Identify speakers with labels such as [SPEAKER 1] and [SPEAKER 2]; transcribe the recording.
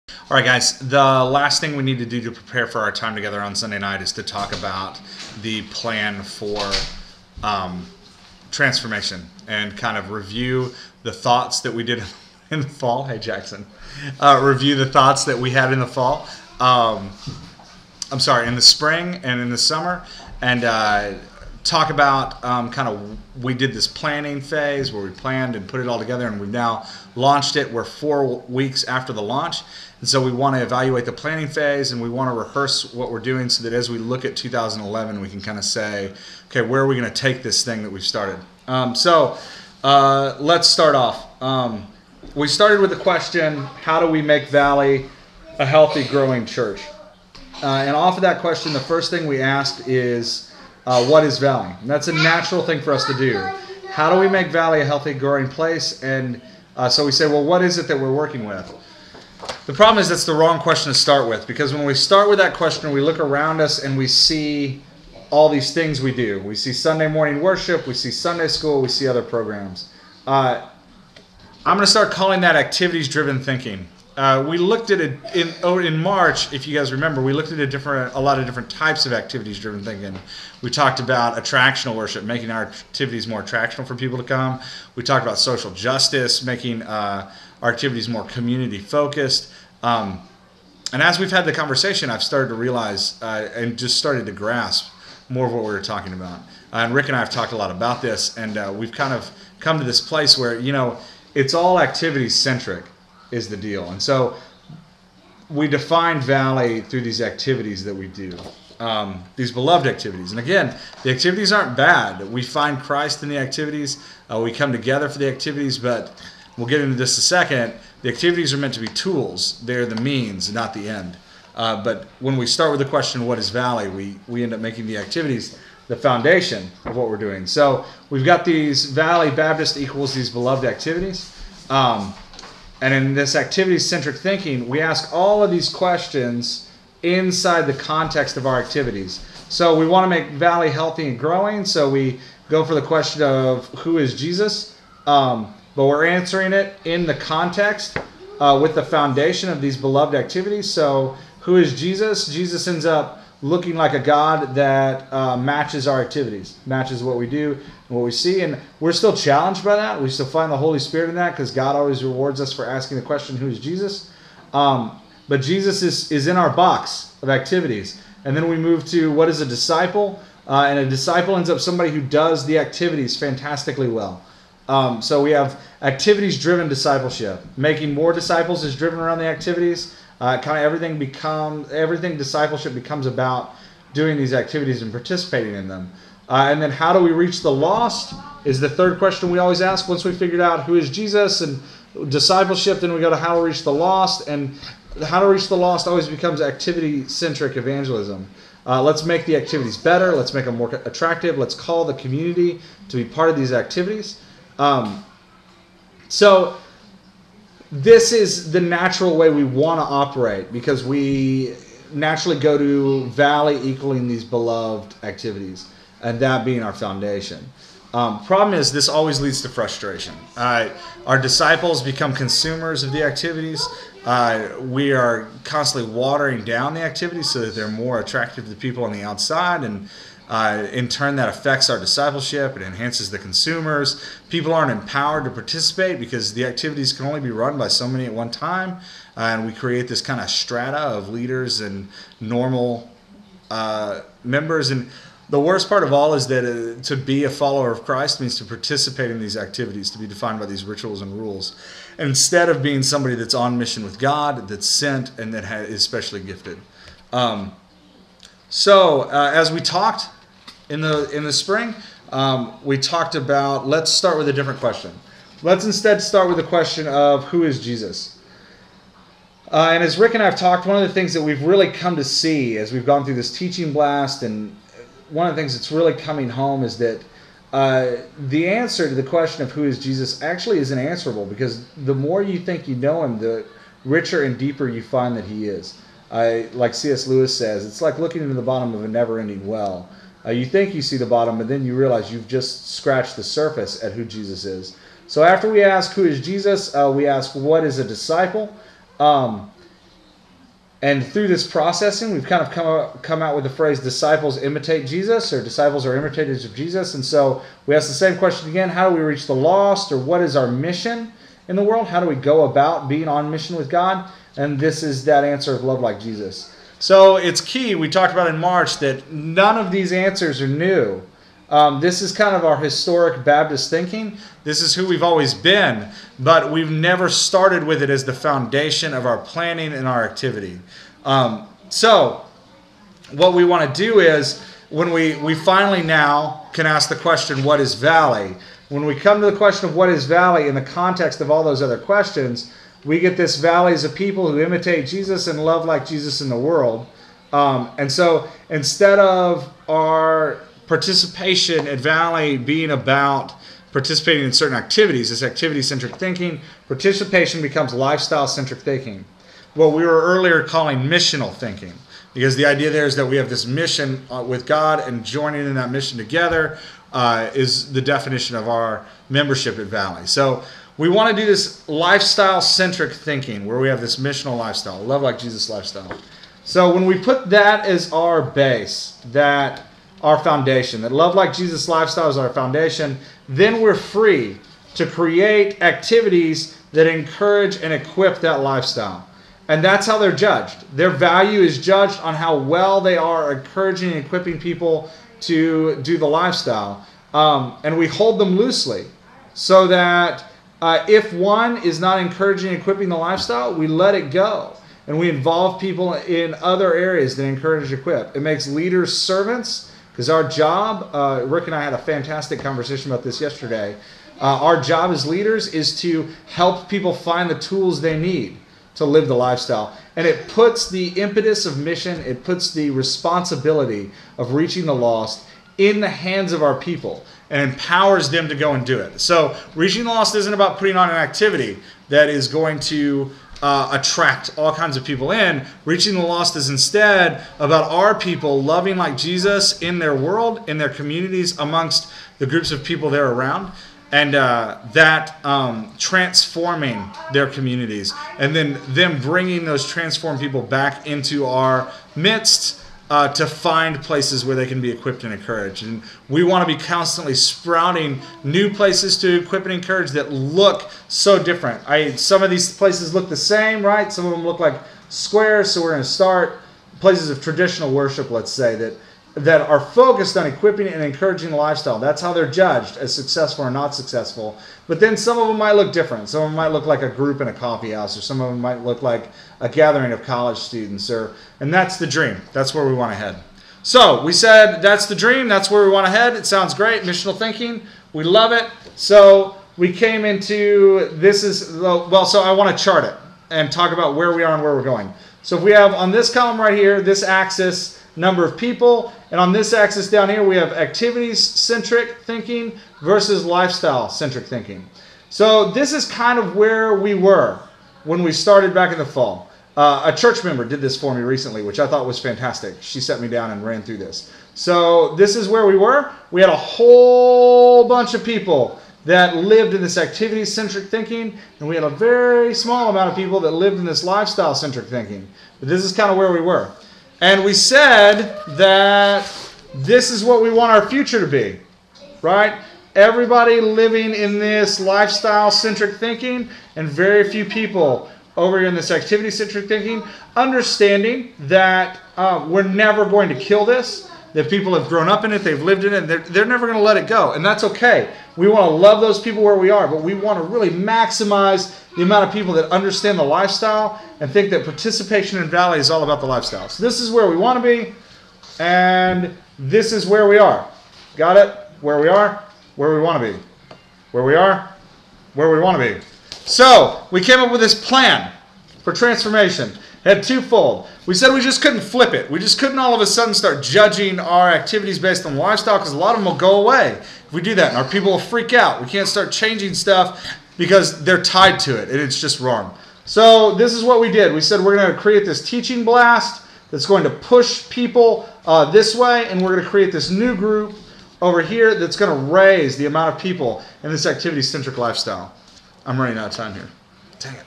[SPEAKER 1] All right, guys, the last thing we need to do to prepare for our time together on Sunday night is to talk about the plan for transformation and kind of review the thoughts that we did in the fall. Hey, Jackson. Review the thoughts that we had in the fall. In the spring and in the summer, and talk about we did this planning phase where we planned and put it all together, and we've now launched it. We're 4 weeks after the launch, and so we want to evaluate the planning phase, and we want to rehearse what we're doing so that as we look at 2011, we can kind of say, okay, where are we going to take this thing that we've started? Let's start off. We started with the question, how do we make Valley a healthy, growing church? And off of that question, the first thing we asked is, what is Valley? And that's a natural thing for us to do. How do we make Valley a healthy, growing place? And so we say, well, what is it that we're working with? The problem is that's the wrong question to start with, because when we start with that question, we look around us and we see all these things we do. We see Sunday morning worship, we see Sunday school, we see other programs. I'm going to start calling that activities-driven thinking. We looked at it in March, if you guys remember, we looked at a lot of different types of activities-driven thinking. We talked about attractional worship, making our activities more attractional for people to come. We talked about social justice, making our activities more community-focused. And as we've had the conversation, I've started to realize and just started to grasp more of what we were talking about. And Rick and I have talked a lot about this, and we've kind of come to this place where, it's all activity-centric is the deal. And so we define Valley through these activities that we do, these beloved activities. And again, the activities aren't bad. We find Christ in the activities. We come together for the activities, but we'll get into this in a second. The activities are meant to be tools. They're the means, not the end. But when we start with the question, what is Valley, we end up making the activities the foundation of what we're doing. So we've got these Valley Baptist equals these beloved activities. And in this activity-centric thinking, we ask all of these questions inside the context of our activities. So we want to make Valley healthy and growing, so we go for the question of who is Jesus, but we're answering it in the context with the foundation of these beloved activities. So who is Jesus? Jesus ends up looking like a God that matches our activities, matches what we do and what we see. And we're still challenged by that. We still find the Holy Spirit in that, because God always rewards us for asking the question, who is Jesus? But Jesus is in our box of activities. And then we move to what is a disciple? And a disciple ends up somebody who does the activities fantastically well. So we have activities-driven discipleship. Making more disciples is driven around the activities. Everything discipleship becomes about doing these activities and participating in them. And then how do we reach the lost is the third question we always ask. Once we figured out who is Jesus and discipleship, then we go to how to reach the lost. And how to reach the lost always becomes activity-centric evangelism. Let's make the activities better. Let's make them more attractive. Let's call the community to be part of these activities. So this is the natural way we want to operate, because we naturally go to Valley equaling these beloved activities, and that being our foundation. Problem is, this always leads to frustration. Our disciples become consumers of the activities. We are constantly watering down the activities so that they're more attractive to the people on the outside, and in turn, that affects our discipleship. It enhances the consumers. People aren't empowered to participate because the activities can only be run by so many at one time. And we create this kind of strata of leaders and normal members. And the worst part of all is that to be a follower of Christ means to participate in these activities, to be defined by these rituals and rules, instead of being somebody that's on mission with God, that's sent, and that is specially gifted. As we talked in the spring, we talked about, let's start with a different question. Let's instead start with the question of who is Jesus? And as Rick and I have talked, one of the things that we've really come to see as we've gone through this teaching blast, and one of the things that's really coming home is that the answer to the question of who is Jesus actually isn't answerable, because the more you think you know him, the richer and deeper you find that he is. Like C.S. Lewis says, it's like looking into the bottom of a never-ending well. You think you see the bottom, but then you realize you've just scratched the surface at who Jesus is. So after we ask who is Jesus, we ask what is a disciple? And through this processing, we've kind of come out with the phrase, disciples imitate Jesus, or disciples are imitators of Jesus. And so we ask the same question again, how do we reach the lost, or what is our mission in the world? How do we go about being on mission with God? And this is that answer of love like Jesus. So it's key, we talked about in March, that none of these answers are new. This is kind of our historic Baptist thinking. This is who we've always been, but we've never started with it as the foundation of our planning and our activity. So what we want to do is, when we finally now can ask the question, what is Valley? When we come to the question of what is Valley in the context of all those other questions, we get this Valley as a people who imitate Jesus and love like Jesus in the world. And so instead of our participation at Valley being about participating in certain activities, this activity-centric thinking, participation becomes lifestyle-centric thinking. What we were earlier calling missional thinking. Because the idea there is that we have this mission with God, and joining in that mission together is the definition of our membership at Valley. So we want to do this lifestyle-centric thinking where we have this missional lifestyle, love like Jesus lifestyle. So when we put that as our base, that our foundation, that love like Jesus lifestyle is our foundation, then we're free to create activities that encourage and equip that lifestyle. And that's how they're judged. Their value is judged on how well they are encouraging and equipping people to do the lifestyle. And we hold them loosely so that if one is not encouraging and equipping the lifestyle, we let it go. And we involve people in other areas that encourage and equip. It makes leaders servants, because our job, Rick and I had a fantastic conversation about this yesterday. Our job as leaders is to help people find the tools they need to live the lifestyle. And it puts the impetus of mission, it puts the responsibility of reaching the lost in the hands of our people and empowers them to go and do it. So reaching the lost isn't about putting on an activity that is going to attract all kinds of people in. Reaching the lost is instead about our people loving like Jesus in their world, in their communities, amongst the groups of people they're around, and transforming their communities, and then them bringing those transformed people back into our midst to find places where they can be equipped and encouraged. And we want to be constantly sprouting new places to equip and encourage that look so different. Some of these places look the same, right? Some of them look like squares, so we're going to start places of traditional worship, let's say, that are focused on equipping and encouraging the lifestyle. That's how they're judged, as successful or not successful. But then some of them might look different. Some of them might look like a group in a coffee house, or some of them might look like a gathering of college students. And that's the dream. That's where we want to head. So we said that's the dream. That's where we want to head. It sounds great. Missional thinking. We love it. So we came into so I want to chart it and talk about where we are and where we're going. So if we have on this column right here, this axis, number of people, and on this axis down here we have activities-centric thinking versus lifestyle-centric thinking. So this is kind of where we were when we started back in the fall. A church member did this for me recently, which I thought was fantastic. She set me down and ran through this. So this is where we were. We had a whole bunch of people that lived in this activity-centric thinking, and we had a very small amount of people that lived in this lifestyle-centric thinking. But this is kind of where we were. And we said that this is what we want our future to be, right? Everybody living in this lifestyle-centric thinking, and very few people over here in this activity-centric thinking, understanding that we're never going to kill this, that people have grown up in it, they've lived in it, they're never going to let it go. And that's okay. We want to love those people where we are, but we want to really maximize the amount of people that understand the lifestyle and think that participation in Valley is all about the lifestyle. So this is where we want to be, and this is where we are. Got it? Where we are, where we want to be. Where we are, where we want to be. So we came up with this plan for transformation. It had twofold. We said we just couldn't flip it. We just couldn't all of a sudden start judging our activities based on lifestyle, because a lot of them will go away if we do that, and our people will freak out. We can't start changing stuff because they're tied to it, and it's just wrong. So this is what we did. We said we're going to create this teaching blast that's going to push people this way, and we're going to create this new group over here that's going to raise the amount of people in this activity-centric lifestyle. I'm running out of time here. Dang it.